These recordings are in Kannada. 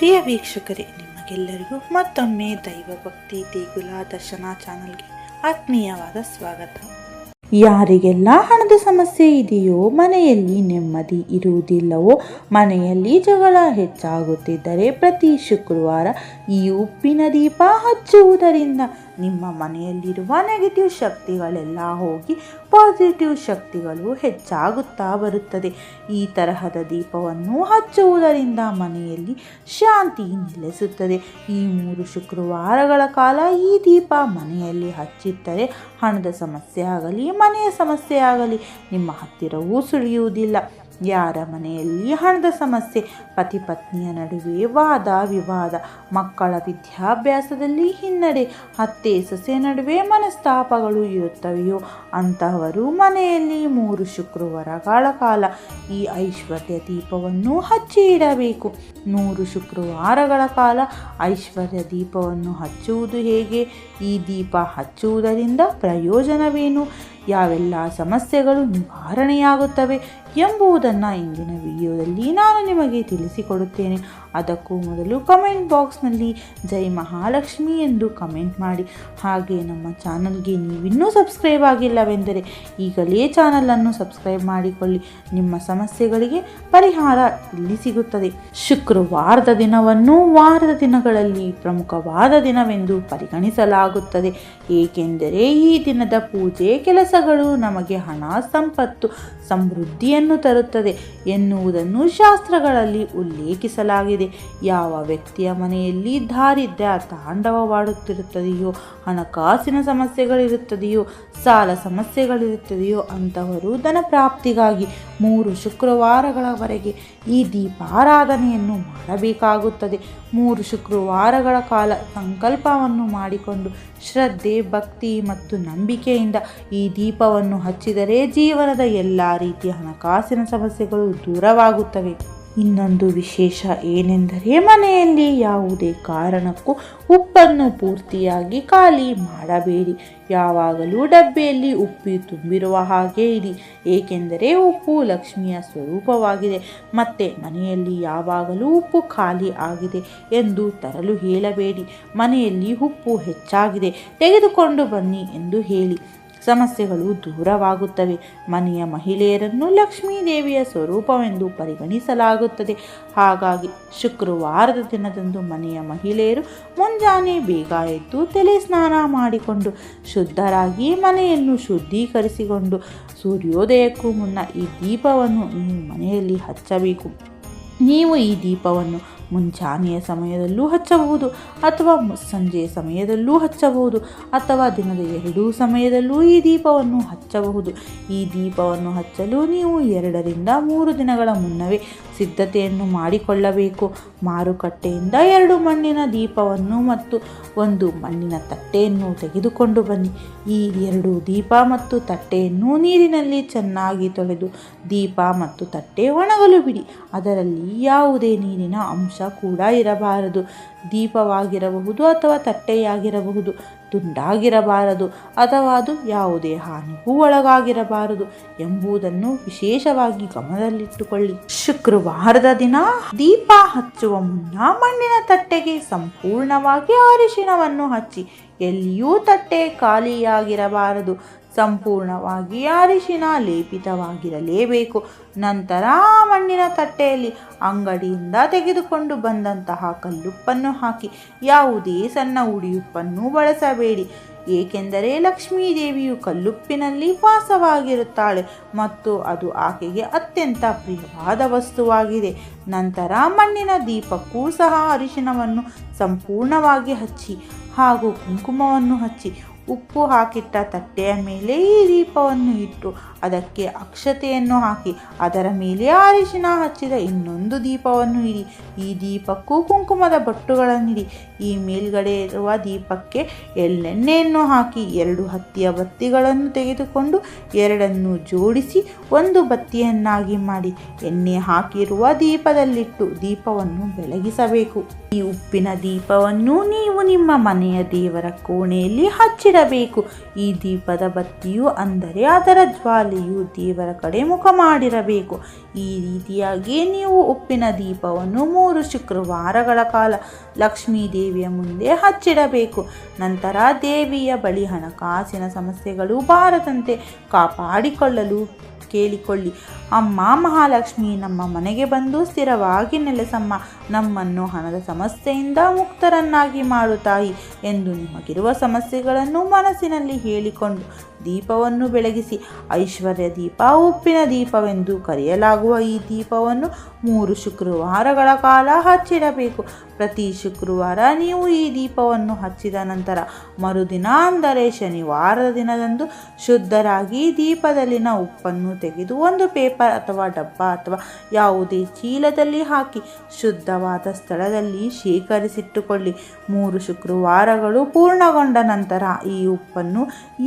ಪ್ರಿಯ ವೀಕ್ಷಕರೇ, ನಿಮಗೆಲ್ಲರಿಗೂ ಮತ್ತೊಮ್ಮೆ ದೈವಭಕ್ತಿ ದೇಗುಲ ದರ್ಶನ ಚಾನಲ್ಗೆ ಆತ್ಮೀಯವಾದ ಸ್ವಾಗತ. ಯಾರಿಗೆಲ್ಲ ಹಣದ ಸಮಸ್ಯೆ ಇದೆಯೋ, ಮನೆಯಲ್ಲಿ ನೆಮ್ಮದಿ ಇರುವುದಿಲ್ಲವೋ, ಮನೆಯಲ್ಲಿ ಜಗಳ ಹೆಚ್ಚಾಗುತ್ತಿದ್ದರೆ ಪ್ರತಿ ಶುಕ್ರವಾರ ಈ ಉಪ್ಪಿನ ದೀಪ ಹಚ್ಚುವುದರಿಂದ ನಿಮ್ಮ ಮನೆಯಲ್ಲಿರುವ ನೆಗೆಟಿವ್ ಶಕ್ತಿಗಳೆಲ್ಲ ಹೋಗಿ ಪಾಸಿಟಿವ್ ಶಕ್ತಿಗಳು ಹೆಚ್ಚಾಗುತ್ತಾ ಬರುತ್ತದೆ. ಈ ತರಹದ ದೀಪವನ್ನು ಹಚ್ಚುವುದರಿಂದ ಮನೆಯಲ್ಲಿ ಶಾಂತಿ ನೆಲೆಸುತ್ತದೆ. ಈ 3 ಶುಕ್ರವಾರಗಳ ಕಾಲ ಈ ದೀಪ ಮನೆಯಲ್ಲಿ ಹಚ್ಚಿದ್ದರೆ ಹಣದ ಸಮಸ್ಯೆ ಆಗಲಿ, ಮನೆಯ ಸಮಸ್ಯೆ ಆಗಲಿ ನಿಮ್ಮ ಹತ್ತಿರವೂ ಸುಳಿಯುವುದಿಲ್ಲ. ಯಾರ ಮನೆಯಲ್ಲಿ ಹಣದ ಸಮಸ್ಯೆ, ಪತಿ ಪತ್ನಿಯ ನಡುವೆ ವಾದ ವಿವಾದ, ಮಕ್ಕಳ ವಿದ್ಯಾಭ್ಯಾಸದಲ್ಲಿ ಹಿನ್ನಡೆ, ಅತ್ತೆ ಸೊಸೆ ನಡುವೆ ಮನಸ್ತಾಪಗಳು ಇರುತ್ತವೆಯೋ ಅಂತಹವರು ಮನೆಯಲ್ಲಿ 3 ಶುಕ್ರವಾರಗಳ ಕಾಲ ಈ ಐಶ್ವರ್ಯ ದೀಪವನ್ನು ಹಚ್ಚಿ ಇಡಬೇಕು. 3 ಶುಕ್ರವಾರಗಳ ಕಾಲ ಐಶ್ವರ್ಯ ದೀಪವನ್ನು ಹಚ್ಚುವುದು ಹೇಗೆ, ಈ ದೀಪ ಹಚ್ಚುವುದರಿಂದ ಪ್ರಯೋಜನವೇನು, ಯಾವೆಲ್ಲ ಸಮಸ್ಯೆಗಳು ನಿವಾರಣೆಯಾಗುತ್ತವೆ ಎಂಬುದನ್ನು ಇಂದಿನ ವಿಡಿಯೋದಲ್ಲಿ ನಾನು ನಿಮಗೆ ತಿಳಿಸಿಕೊಡುತ್ತೇನೆ. ಅದಕ್ಕೂ ಮೊದಲು ಕಮೆಂಟ್ ಬಾಕ್ಸ್ನಲ್ಲಿ ಜೈ ಮಹಾಲಕ್ಷ್ಮಿ ಎಂದು ಕಮೆಂಟ್ ಮಾಡಿ. ಹಾಗೆ ನಮ್ಮ ಚಾನಲ್ಗೆ ನೀವಿನ್ನೂ ಸಬ್ಸ್ಕ್ರೈಬ್ ಆಗಿಲ್ಲವೆಂದರೆ ಈಗಲೇ ಚಾನಲನ್ನು ಸಬ್ಸ್ಕ್ರೈಬ್ ಮಾಡಿಕೊಳ್ಳಿ. ನಿಮ್ಮ ಸಮಸ್ಯೆಗಳಿಗೆ ಪರಿಹಾರ ಇಲ್ಲಿ ಸಿಗುತ್ತದೆ. ಶುಕ್ರವಾರದ ದಿನವನ್ನು ವಾರದ ದಿನಗಳಲ್ಲಿ ಪ್ರಮುಖವಾದ ದಿನವೆಂದು ಪರಿಗಣಿಸಲಾಗುತ್ತದೆ. ಏಕೆಂದರೆ ಈ ದಿನದ ಪೂಜೆ ಕೆಲಸಗಳು ನಮಗೆ ಹಣ, ಸಂಪತ್ತು, ಸಮೃದ್ಧಿಯನ್ನು ತರುತ್ತದೆ ಎನ್ನುವುದನ್ನು ಶಾಸ್ತ್ರಗಳಲ್ಲಿ ಉಲ್ಲೇಖಿಸಲಾಗಿದೆ. ಯಾವ ವ್ಯಕ್ತಿಯ ಮನೆಯಲ್ಲಿ ದಾರಿದ್ರ್ಯ ತಾಂಡವವಾಡುತ್ತಿರುತ್ತದೆಯೋ, ಹಣಕಾಸಿನ ಸಮಸ್ಯೆಗಳಿರುತ್ತದೆಯೋ, ಸಾಲ ಸಮಸ್ಯೆಗಳಿರುತ್ತದೆಯೋ ಅಂತವರು ಧನ ಪ್ರಾಪ್ತಿಗಾಗಿ 3 ಶುಕ್ರವಾರಗಳವರೆಗೆ ಈ ದೀಪಾರಾಧನೆಯನ್ನು ಮಾಡಬೇಕಾಗುತ್ತದೆ. 3 ಶುಕ್ರವಾರಗಳ ಕಾಲ ಸಂಕಲ್ಪವನ್ನು ಮಾಡಿಕೊಂಡು ಶ್ರದ್ಧೆ, ಭಕ್ತಿ ಮತ್ತು ನಂಬಿಕೆಯಿಂದ ಈ ದೀಪವನ್ನು ಹಚ್ಚಿದರೆ ಜೀವನದ ಎಲ್ಲ ರೀತಿಯ ಹಣಕಾಸಿನ ಸಮಸ್ಯೆಗಳು ದೂರವಾಗುತ್ತವೆ. ಇನ್ನೊಂದು ವಿಶೇಷ ಏನೆಂದರೆ, ಮನೆಯಲ್ಲಿ ಯಾವುದೇ ಕಾರಣಕ್ಕೂ ಉಪ್ಪನ್ನು ಪೂರ್ತಿಯಾಗಿ ಖಾಲಿ ಮಾಡಬೇಡಿ. ಯಾವಾಗಲೂ ಡಬ್ಬಿಯಲ್ಲಿ ಉಪ್ಪು ತುಂಬಿರುವ ಹಾಗೆ ಇಡಿ. ಏಕೆಂದರೆ ಉಪ್ಪು ಲಕ್ಷ್ಮಿಯ ಸ್ವರೂಪವಾಗಿದೆ. ಮತ್ತೆ ಮನೆಯಲ್ಲಿ ಯಾವಾಗಲೂ ಉಪ್ಪು ಖಾಲಿ ಆಗಿದೆ ಎಂದು ತರಲು ಹೇಳಬೇಡಿ. ಮನೆಯಲ್ಲಿ ಉಪ್ಪು ಹೆಚ್ಚಾಗಿದೆ, ತೆಗೆದುಕೊಂಡು ಬನ್ನಿ ಎಂದು ಹೇಳಿ. ಸಮಸ್ಯೆಗಳು ದೂರವಾಗುತ್ತವೆ. ಮನೆಯ ಮಹಿಳೆಯರನ್ನು ಲಕ್ಷ್ಮೀ ದೇವಿಯ ಸ್ವರೂಪವೆಂದು ಪರಿಗಣಿಸಲಾಗುತ್ತದೆ. ಹಾಗಾಗಿ ಶುಕ್ರವಾರದ ದಿನದಂದು ಮನೆಯ ಮಹಿಳೆಯರು ಮುಂಜಾನೆ ಬೇಗ ಎದ್ದು ತಲೆ ಸ್ನಾನ ಮಾಡಿಕೊಂಡು ಶುದ್ಧರಾಗಿ ಮನೆಯನ್ನು ಶುದ್ಧೀಕರಿಸಿಕೊಂಡು ಸೂರ್ಯೋದಯಕ್ಕೂ ಮುನ್ನ ಈ ದೀಪವನ್ನು ನೀವು ಮನೆಯಲ್ಲಿ ಹಚ್ಚಬೇಕು. ನೀವು ಈ ದೀಪವನ್ನು ಮುಂಜಾನೆಯ ಸಮಯದಲ್ಲೂ ಹಚ್ಚಬಹುದು, ಅಥವಾ ಸಂಜೆಯ ಸಮಯದಲ್ಲೂ ಹಚ್ಚಬಹುದು, ಅಥವಾ ದಿನದ 2 ಸಮಯದಲ್ಲೂ ಈ ದೀಪವನ್ನು ಹಚ್ಚಬಹುದು. ಈ ದೀಪವನ್ನು ಹಚ್ಚಲು ನೀವು 2 ರಿಂದ 3 ದಿನಗಳ ಮುನ್ನವೇ ಸಿದ್ಧತೆಯನ್ನು ಮಾಡಿಕೊಳ್ಳಬೇಕು. ಮಾರುಕಟ್ಟೆಯಿಂದ 2 ಮಣ್ಣಿನ ದೀಪವನ್ನು ಮತ್ತು 1 ಮಣ್ಣಿನ ತಟ್ಟೆಯನ್ನು ತೆಗೆದುಕೊಂಡು ಬನ್ನಿ. ಈ 2 ದೀಪ ಮತ್ತು ತಟ್ಟೆಯನ್ನು ನೀರಿನಲ್ಲಿ ಚೆನ್ನಾಗಿ ತೊಳೆದು ದೀಪ ಮತ್ತು ತಟ್ಟೆ ಒಣಗಲು ಬಿಡಿ. ಅದರಲ್ಲಿ ಯಾವುದೇ ನೀರಿನ ಅಂಶ ಕೂಡ ಇರಬಾರದು. ದೀಪವಾಗಿರಬಹುದು ಅಥವಾ ತಟ್ಟೆಯಾಗಿರಬಹುದು, ತುಂಡಾಗಿರಬಾರದು ಅಥವಾ ಅದು ಯಾವುದೇ ಹಾನಿಗೂ ಒಳಗಾಗಿರಬಾರದು ಎಂಬುದನ್ನು ವಿಶೇಷವಾಗಿ ಗಮನದಲ್ಲಿಟ್ಟುಕೊಳ್ಳಿ. ಶುಕ್ರವಾರದ ದಿನ ದೀಪ ಹಚ್ಚುವ ಮುನ್ನ ಮಣ್ಣಿನ ತಟ್ಟೆಗೆ ಸಂಪೂರ್ಣವಾಗಿ ಅರಿಶಿಣವನ್ನು ಹಚ್ಚಿ. ಎಲ್ಲಿಯೂ ತಟ್ಟೆ ಖಾಲಿಯಾಗಿರಬಾರದು. ಸಂಪೂರ್ಣವಾಗಿ ಅರಿಶಿಣ ಲೇಪಿತವಾಗಿರಲೇಬೇಕು. ನಂತರ ಆ ಮಣ್ಣಿನ ತಟ್ಟೆಯಲ್ಲಿ ಅಂಗಡಿಯಿಂದ ತೆಗೆದುಕೊಂಡು ಬಂದಂತಹ ಕಲ್ಲುಪ್ಪನ್ನು ಹಾಕಿ. ಯಾವುದೇ ಸಣ್ಣ ಉಡಿಯುಪ್ಪನ್ನು ಬಳಸಬೇಡಿ. ಏಕೆಂದರೆ ಲಕ್ಷ್ಮೀ ದೇವಿಯು ಕಲ್ಲುಪ್ಪಿನಲ್ಲಿ ವಾಸವಾಗಿರುತ್ತಾಳೆ ಮತ್ತು ಅದು ಆಕೆಗೆ ಅತ್ಯಂತ ಪ್ರಿಯವಾದ ವಸ್ತುವಾಗಿದೆ. ನಂತರ ಮಣ್ಣಿನ ದೀಪಕ್ಕೂ ಸಹ ಅರಿಶಿಣವನ್ನು ಸಂಪೂರ್ಣವಾಗಿ ಹಚ್ಚಿ ಹಾಗೂ ಕುಂಕುಮವನ್ನು ಹಚ್ಚಿ ಉಪ್ಪು ಹಾಕಿಟ್ಟ ತಟ್ಟೆಯ ಮೇಲೆ ಈ ದೀಪವನ್ನು ಇಟ್ಟು ಅದಕ್ಕೆ ಅಕ್ಷತೆಯನ್ನು ಹಾಕಿ ಅದರ ಮೇಲೆ ಅರಿಶಿಣ ಹಚ್ಚಿದ ಇನ್ನೊಂದು ದೀಪವನ್ನು ಇಡಿ. ಈ ದೀಪಕ್ಕೂ ಕುಂಕುಮದ ಬೊಟ್ಟುಗಳನ್ನಿಡಿ. ಈ ಮೇಲ್ಗಡೆ ಇರುವ ದೀಪಕ್ಕೆ ಎಳ್ಳೆಣ್ಣೆಯನ್ನು ಹಾಕಿ 2 ಹತ್ತಿಯ ಬತ್ತಿಗಳನ್ನು ತೆಗೆದುಕೊಂಡು 2 ಜೋಡಿಸಿ 1 ಬತ್ತಿಯನ್ನಾಗಿ ಮಾಡಿ ಎಣ್ಣೆ ಹಾಕಿರುವ ದೀಪದಲ್ಲಿಟ್ಟು ದೀಪವನ್ನು ಬೆಳಗಿಸಬೇಕು. ಈ ಉಪ್ಪಿನ ದೀಪವನ್ನು ನೀವು ನಿಮ್ಮ ಮನೆಯ ದೇವರ ಕೋಣೆಯಲ್ಲಿ ಹಚ್ಚಿ ಹಚ್ಚಿಡಬೇಕು. ಈ ದೀಪದ ಬತ್ತಿಯು ಅಂದರೆ ಅದರ ಜ್ವಾಲೆಯು ದೇವರ ಕಡೆ ಮುಖ ಮಾಡಿರಬೇಕು. ಈ ರೀತಿಯಾಗಿ ನೀವು ಉಪ್ಪಿನ ದೀಪವನ್ನು 3 ಶುಕ್ರವಾರಗಳ ಕಾಲ ಲಕ್ಷ್ಮೀ ದೇವಿಯ ಮುಂದೆ ಹಚ್ಚಿಡಬೇಕು. ನಂತರ ದೇವಿಯ ಬಳಿ ಹಣಕಾಸಿನ ಸಮಸ್ಯೆಗಳು ಬಾರದಂತೆ ಕಾಪಾಡಿಕೊಳ್ಳಲು ಕೇಳಿಕೊಳ್ಳಿ. ಅಮ್ಮ ಮಹಾಲಕ್ಷ್ಮಿ, ನಮ್ಮ ಮನೆಗೆ ಬಂದು ಸ್ಥಿರವಾಗಿ ನೆಲೆಸಮ್ಮ, ನಮ್ಮನ್ನು ಹಣದ ಸಮಸ್ಯೆಯಿಂದ ಮುಕ್ತರನ್ನಾಗಿ ಮಾಡು ತಾಯಿ ಎಂದು ನಿಮಗಿರುವ ಸಮಸ್ಯೆಗಳನ್ನು ಮನಸ್ಸಿನಲ್ಲಿ ಹೇಳಿಕೊಂಡು ದೀಪವನ್ನು ಬೆಳಗಿಸಿ. ಐಶ್ವರ್ಯ ದೀಪ, ಉಪ್ಪಿನ ದೀಪವೆಂದು ಕರೆಯಲಾಗುವ ಈ ದೀಪವನ್ನು 3 ಶುಕ್ರವಾರಗಳ ಕಾಲ ಹಚ್ಚಿಡಬೇಕು. ಪ್ರತಿ ಶುಕ್ರವಾರ ನೀವು ಈ ದೀಪವನ್ನು ಹಚ್ಚಿದ ನಂತರ ಮರುದಿನ ಅಂದರೆ ಶನಿವಾರದ ದಿನದಂದು ಶುದ್ಧರಾಗಿ ದೀಪದಲ್ಲಿನ ಉಪ್ಪನ್ನು ತೆಗೆದು ಒಂದು ಪೇಪರ್ ಅಥವಾ ಡಬ್ಬ ಅಥವಾ ಯಾವುದೇ ಚೀಲದಲ್ಲಿ ಹಾಕಿ ಶುದ್ಧವಾದ ಸ್ಥಳದಲ್ಲಿ ಶೇಖರಿಸಿಟ್ಟುಕೊಳ್ಳಿ. 3 ಶುಕ್ರವಾರಗಳು ಪೂರ್ಣಗೊಂಡ ನಂತರ ಈ ಉಪ್ಪನ್ನು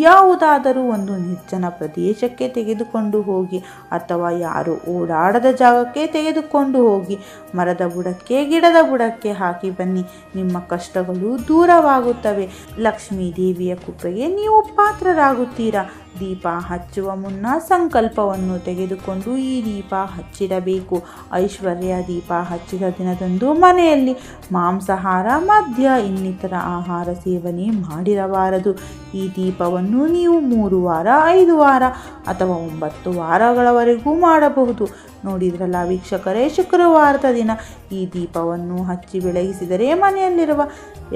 ಯಾವುದಾದರೂ ಒಂದು ನಿರ್ಜನ ಪ್ರದೇಶಕ್ಕೆ ತೆಗೆದುಕೊಂಡು ಹೋಗಿ ಅಥವಾ ಯಾರು ಓಡಾಡದ ಜಾಗಕ್ಕೆ ತೆಗೆದುಕೊಂಡು ಹೋಗಿ ಮರದ ಬುಡಕ್ಕೆ, ಗಿಡದ ಬುಡಕ್ಕೆ ಹಾಕಿ ಬನ್ನಿ. ನಿಮ್ಮ ಕಷ್ಟಗಳು ದೂರವಾಗುತ್ತವೆ. ಲಕ್ಷ್ಮೀ ದೇವಿಯ ಕೃಪೆಗೆ ನೀವು ಪಾತ್ರರಾಗುತ್ತೀರಾ. ದೀಪ ಹಚ್ಚುವ ಮುನ್ನ ಸಂಕಲ್ಪವನ್ನು ತೆಗೆದುಕೊಂಡು ಈ ದೀಪ ಹಚ್ಚಿಡಬೇಕು. ಐಶ್ವರ್ಯ ದೀಪ ಹಚ್ಚಿದ ದಿನದಂದು ಮನೆಯಲ್ಲಿ ಮಾಂಸಾಹಾರ, ಮದ್ಯ ಇನ್ನಿತರ ಆಹಾರ ಸೇವನೆ ಮಾಡಿರಬಾರದು. ಈ ದೀಪವನ್ನು ನೀವು 3 ವಾರ, 5 ವಾರ ಅಥವಾ 9 ವಾರಗಳವರೆಗೂ ಮಾಡಬಹುದು. ನೋಡಿದ್ರಲ್ಲ ವೀಕ್ಷಕರೇ, ಶುಕ್ರವಾರದ ದಿನ ಈ ದೀಪವನ್ನು ಹಚ್ಚಿ ಬೆಳಗಿಸಿದರೆ ಮನೆಯಲ್ಲಿರುವ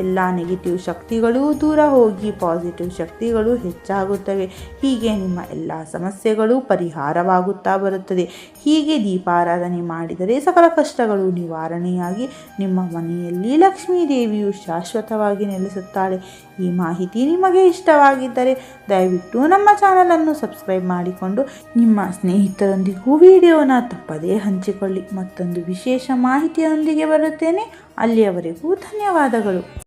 ಎಲ್ಲ ನೆಗೆಟಿವ್ ಶಕ್ತಿಗಳು ದೂರ ಹೋಗಿ ಪಾಸಿಟಿವ್ ಶಕ್ತಿಗಳು ಹೆಚ್ಚಾಗುತ್ತವೆ. ಹೀಗೆ ನಿಮ್ಮ ಎಲ್ಲ ಸಮಸ್ಯೆಗಳು ಪರಿಹಾರವಾಗುತ್ತಾ ಬರುತ್ತದೆ. ಹೀಗೆ ದೀಪಾರಾಧನೆ ಮಾಡಿದರೆ ಸಕಲ ಕಷ್ಟಗಳು ನಿವಾರಣೆಯಾಗಿ ನಿಮ್ಮ ಮನೆಯಲ್ಲಿ ಲಕ್ಷ್ಮೀ ದೇವಿಯು ಶಾಶ್ವತವಾಗಿ ನೆಲೆಸುತ್ತಾಳೆ. ಈ ಮಾಹಿತಿ ನಿಮಗೆ ಇಷ್ಟವಾಗಿದ್ದರೆ ದಯವಿಟ್ಟು ನಮ್ಮ ಚಾನಲನ್ನು ಸಬ್ಸ್ಕ್ರೈಬ್ ಮಾಡಿಕೊಂಡು ನಿಮ್ಮ ಸ್ನೇಹಿತರೊಂದಿಗೂ ವಿಡಿಯೋನ ತಪ್ಪದೇ ಹಂಚಿಕೊಳ್ಳಿ. ಮತ್ತೊಂದು ವಿಶೇಷ ಮಾಹಿತಿಯೊಂದಿಗೆ ಬರುತ್ತೇನೆ. ಅಲ್ಲಿಯವರೆಗೂ ಧನ್ಯವಾದಗಳು.